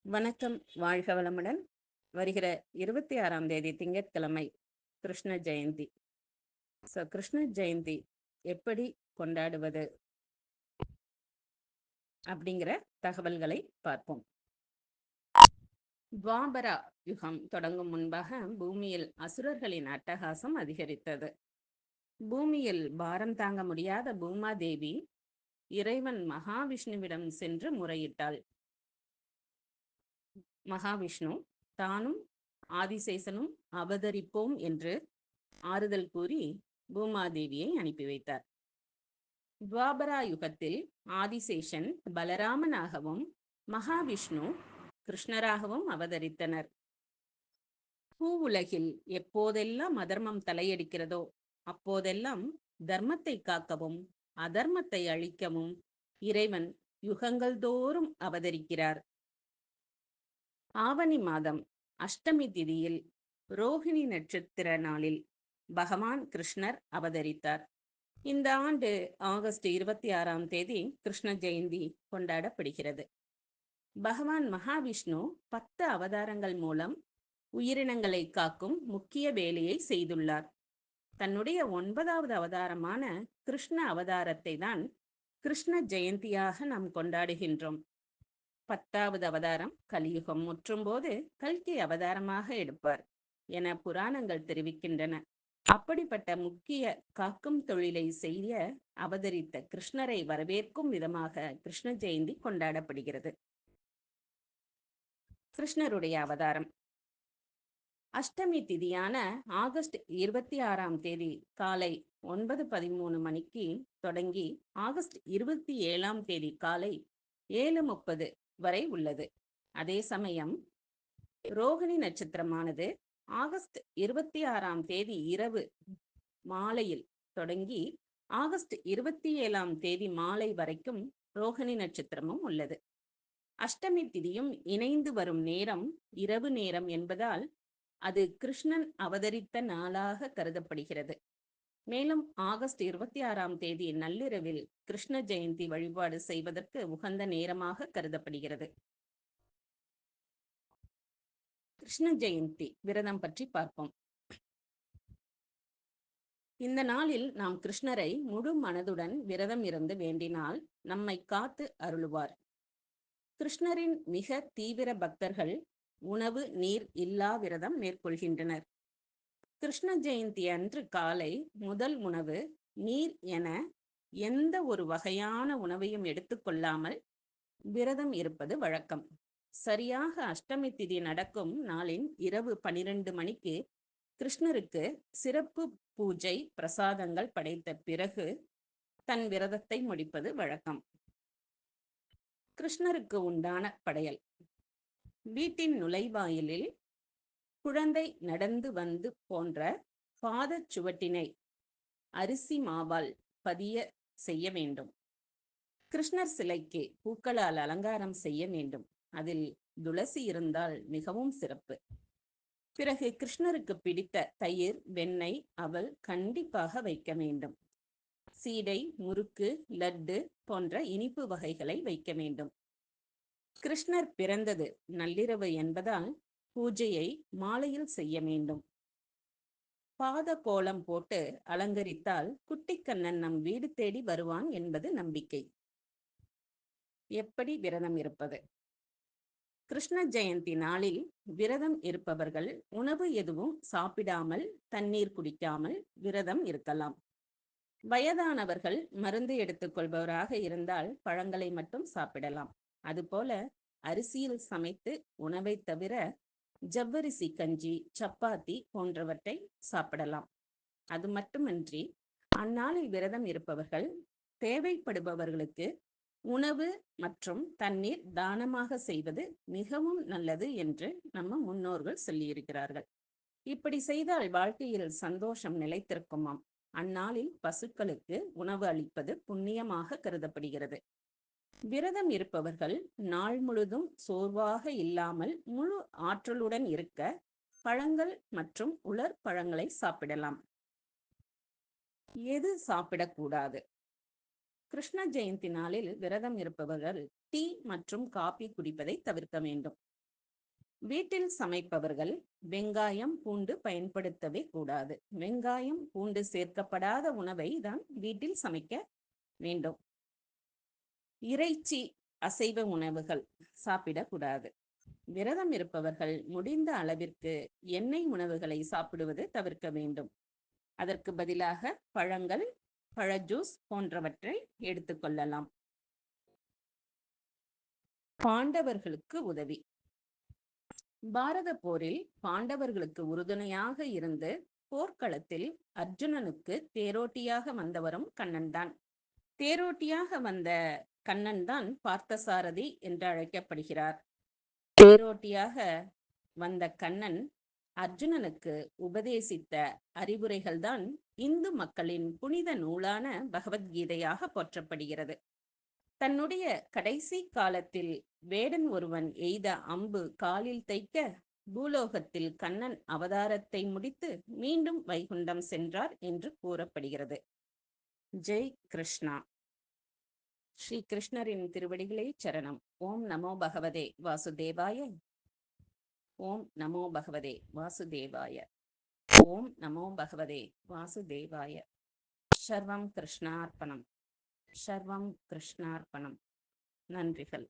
வணக்கம், வாழ்க வளமுடன். வருகிற 26ஆம் தேதி திங்கட்கிழமை கிருஷ்ண ஜெயந்தி. கிருஷ்ண ஜெயந்தி எப்படி கொண்டாடுவது அப்படிங்கிற தகவல்களை பார்ப்போம். துவாபரா யுகம் தொடங்கும் முன்பாக பூமியில் அசுரர்களின் அட்டகாசம் அதிகரித்தது. பூமியில் பாரம் தாங்க முடியாத பூமாதேவி இறைவன் மகாவிஷ்ணுவிடம் சென்று முறையிட்டாள். மகாவிஷ்ணு தானும் ஆதிசேஷனும் அவதரிப்போம் என்று ஆறுதல் கூறி பூமாதேவியை அனுப்பி வைத்தார். துவாபரா யுகத்தில் ஆதிசேஷன் பலராமனாகவும் மகாவிஷ்ணு கிருஷ்ணராகவும் அவதரித்தனர். பூ உலகில் எப்போதெல்லாம் அதர்மம் தலையெடுக்கிறதோ அப்போதெல்லாம் தர்மத்தை காக்கவும் அதர்மத்தை அழிக்கவும் இறைவன் யுகங்கள் தோறும் அவதரிக்கிறார். ஆவணி மாதம் அஷ்டமி திதியில் ரோஹிணி நட்சத்திர நாளில் பகவான் கிருஷ்ணர் அவதரித்தார். இந்த ஆண்டு ஆகஸ்ட் 26ஆம் தேதி கிருஷ்ண ஜெயந்தி கொண்டாடப்படுகிறது. பகவான் மகாவிஷ்ணு 10 அவதாரங்கள் மூலம் உயிரினங்களை காக்கும் முக்கிய வேலையை செய்துள்ளார். தன்னுடைய 9வது அவதாரமான கிருஷ்ண அவதாரத்தை தான் கிருஷ்ண ஜெயந்தியாக நாம் கொண்டாடுகின்றோம். 10வது அவதாரம் கலியுகம் முற்றும் போது கல்கி அவதாரமாக எடுப்பார் என புராணங்கள் தெரிவிக்கின்றன. அப்படிப்பட்ட முக்கிய காக்கும் தொழிலை செய்ய அவதரித்த கிருஷ்ணரை வரவேற்கும் விதமாக கிருஷ்ண ஜெயந்தி கொண்டாடப்படுகிறது. கிருஷ்ணருடைய அவதாரம் அஷ்டமி திதியான ஆகஸ்ட் 26ஆம் தேதி காலை 9:13 மணிக்கு தொடங்கி ஆகஸ்ட் 27ஆம் தேதி காலை 7:30 வரை உள்ளது. அதே சமயம் ரோகிணி நட்சத்திரமானது ஆகஸ்ட் 26ஆம் தேதி இரவு மாலையில் தொடங்கி ஆகஸ்ட் 27ஆம் தேதி மாலை வரைக்கும் ரோகிணி நட்சத்திரமும் உள்ளது. அஷ்டமி திதியும் இணைந்து வரும் நேரம் இரவு நேரம் என்பதால் அது கிருஷ்ணன் அவதரித்த நாளாக கருதப்படுகிறது. மேலும் ஆகஸ்ட் 26ஆம் தேதி நள்ளிரவில் கிருஷ்ண ஜெயந்தி வழிபாடு செய்வதற்கு உகந்த நேரமாக கருதப்படுகிறது. கிருஷ்ண ஜெயந்தி விரதம் பற்றி பார்ப்போம். இந்த நாளில் நாம் கிருஷ்ணரை முழு மனதுடன் விரதம் இருந்து வேண்டினால் நம்மை காத்து அருளுவார். கிருஷ்ணரின் மிக தீவிர பக்தர்கள் உணவு நீர் இல்லா விரதம் மேற்கொள்கின்றனர். கிருஷ்ண ஜெயந்தி அன்று காலை முதல் உணவு நீர் என எந்த ஒரு வகையான உணவையும் எடுத்துக்கொள்ளாமல் விரதம் இருப்பது வழக்கம். சரியாக அஷ்டமி திதி நடக்கும் நாளின் இரவு 12 மணிக்கு கிருஷ்ணருக்கு சிறப்பு பூஜை பிரசாதங்கள் படைத்த பிறகு தன் விரதத்தை முடிப்பது வழக்கம். கிருஷ்ணருக்கு உண்டான படையல்: வீட்டின் நுழைவாயிலில் குழந்தை நடந்து வந்து போன்ற பாதச்சுவட்டினை அரிசி மாவால் பதிய செய்ய வேண்டும். கிருஷ்ணர் சிலைக்கு பூக்களால் அலங்காரம் செய்ய வேண்டும். அதில் துளசி இருந்தால் மிகவும் சிறப்பு. பிறகு கிருஷ்ணருக்கு பிடித்த தயிர், வெண்ணெய், அவல் கண்டிப்பாக வைக்க வேண்டும். சீடை, முறுக்கு, லட்டு போன்ற இனிப்பு வகைகளை வைக்க வேண்டும். கிருஷ்ணர் பிறந்தது நள்ளிரவு என்பதால் பூஜையை மாலையில் செய்ய வேண்டும். பாத கோலம் போட்டு அலங்கரித்தால் குட்டிக்கண்ணன் நம் வீடு தேடி வருவான் என்பது நம்பிக்கை. எப்படி விரதம் இருப்பது? கிருஷ்ண ஜெயந்தி நாளில் விரதம் இருப்பவர்கள் உணவு எதுவும் சாப்பிடாமல் தண்ணீர் குடிக்காமல் விரதம் இருக்கலாம். வயதானவர்கள் மருந்து எடுத்துக்கொள்பவராக இருந்தால் பழங்களை மட்டும் சாப்பிடலாம். அதுபோல அரிசியில் சமைத்து உணவை தவிர ஜவ்வரிசி கஞ்சி, சப்பாத்தி போன்றவற்றை சாப்பிடலாம். அது மட்டுமின்றி அந்நாளில் விரதம் இருப்பவர்கள் தேவைப்படுபவர்களுக்கு உணவு மற்றும் தண்ணீர் தானமாக செய்வது மிகவும் நல்லது என்று நம்ம முன்னோர்கள் சொல்லியிருக்கிறார்கள். இப்படி செய்தால் வாழ்க்கையில் சந்தோஷம் நிலைத்திருக்குமாம். அந்நாளில் பசுக்களுக்கு உணவு அளிப்பது புண்ணியமாக கருதப்படுகிறது. விரதம் இருப்பவர்கள் நாள் முழுதும் சோர்வாக இல்லாமல் முழு ஆற்றலுடன் இருக்க பழங்கள் மற்றும் உலர் பழங்களை சாப்பிடலாம். எது சாப்பிடக்கூடாது? கிருஷ்ண ஜெயந்தி நாளில் விரதம் இருப்பவர்கள் டீ மற்றும் காபி குடிப்பதை தவிர்க்க வேண்டும். வீட்டில் சமைப்பவர்கள் வெங்காயம் பூண்டு பயன்படுத்தவே கூடாது. வெங்காயம் பூண்டு சேர்க்கப்படாத உணவை தான் வீட்டில் சமைக்க வேண்டும். இறைச்சி அசைவ உணவுகள் சாப்பிடக்கூடாது. விரதம் இருப்பவர்கள் முடிந்த அளவிற்கு எண்ணெய் உணவுகளை சாப்பிடுவது தவிர்க்க வேண்டும். அதற்கு பதிலாக பழங்கள், பழ ஜூஸ் போன்றவற்றை எடுத்துக்கொள்ளலாம். பாண்டவர்களுக்கு உதவி. பாரத போரில் பாண்டவர்களுக்கு உறுதுணையாக இருந்து போர்க்களத்தில் அர்ஜுனனுக்கு தேரோட்டியாக வந்தவரும் கண்ணன் தான். தேரோட்டியாக வந்த கண்ணன் தான் பார்த்தசாரதி என்று அழைக்கப்படுகிறார். தேரோட்டியாக வந்த கண்ணன் அர்ஜுனனுக்கு உபதேசித்த அறிவுரைகள்தான் இந்து மக்களின் புனித நூலான பகவத்கீதையாக போற்றப்படுகிறது. தன்னுடைய கடைசி காலத்தில் வேடன் ஒருவன் எய்த அம்பு காலில் தைக்க பூலோகத்தில் கண்ணன் அவதாரத்தை முடித்து மீண்டும் வைகுண்டம் சென்றார் என்று கூறப்படுகிறது. ஜெய் கிருஷ்ணா. ஸ்ரீ கிருஷ்ணரின் திருவடிகளே சரணம். ஓம் நமோ பகவதே வாசுதேவாய. ஓம் நமோ பகவதே வாசுதேவாய. ஓம் நமோ பகவதே வாசுதேவாய. சர்வம் கிருஷ்ணார்ப்பணம். சர்வம் கிருஷ்ணார்ப்பணம். நன்றிகள்.